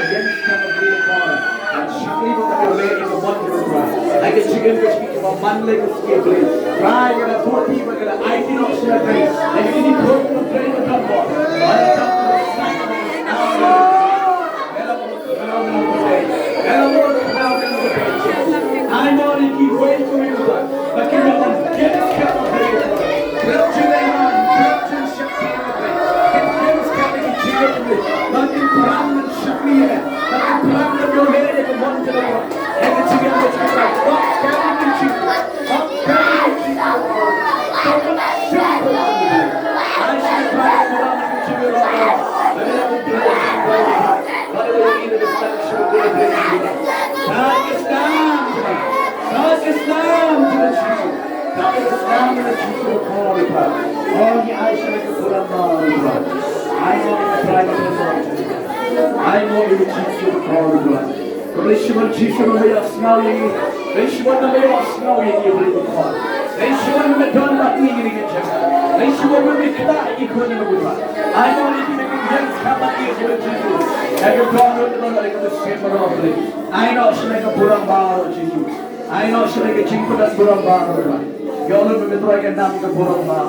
against kami beli corner. And shakli mo kami ulit ito mo kami. Ay chicken ko sige mo manle ko sige beli. Try kada 40 ba kada IT no siya beli. Ay hindi ko mo beli mo tambo. Ay tambo. I know they keep waiting for you, but can you get it? I know you will teach you to call the blood. Relation Jesus na may asnaw yung relation na may asnaw yung ibig ko. Relation na may don na tingin ng Diyos. Relation na may kita ikon na buwan. I know you can make Diyos kama ikon Jesus. Every problem na like the same robbery. I know siya na kapulang baro Jesus. I know siya na kachingko na pulang baro. Yung ano may try ka namin kapulang baro.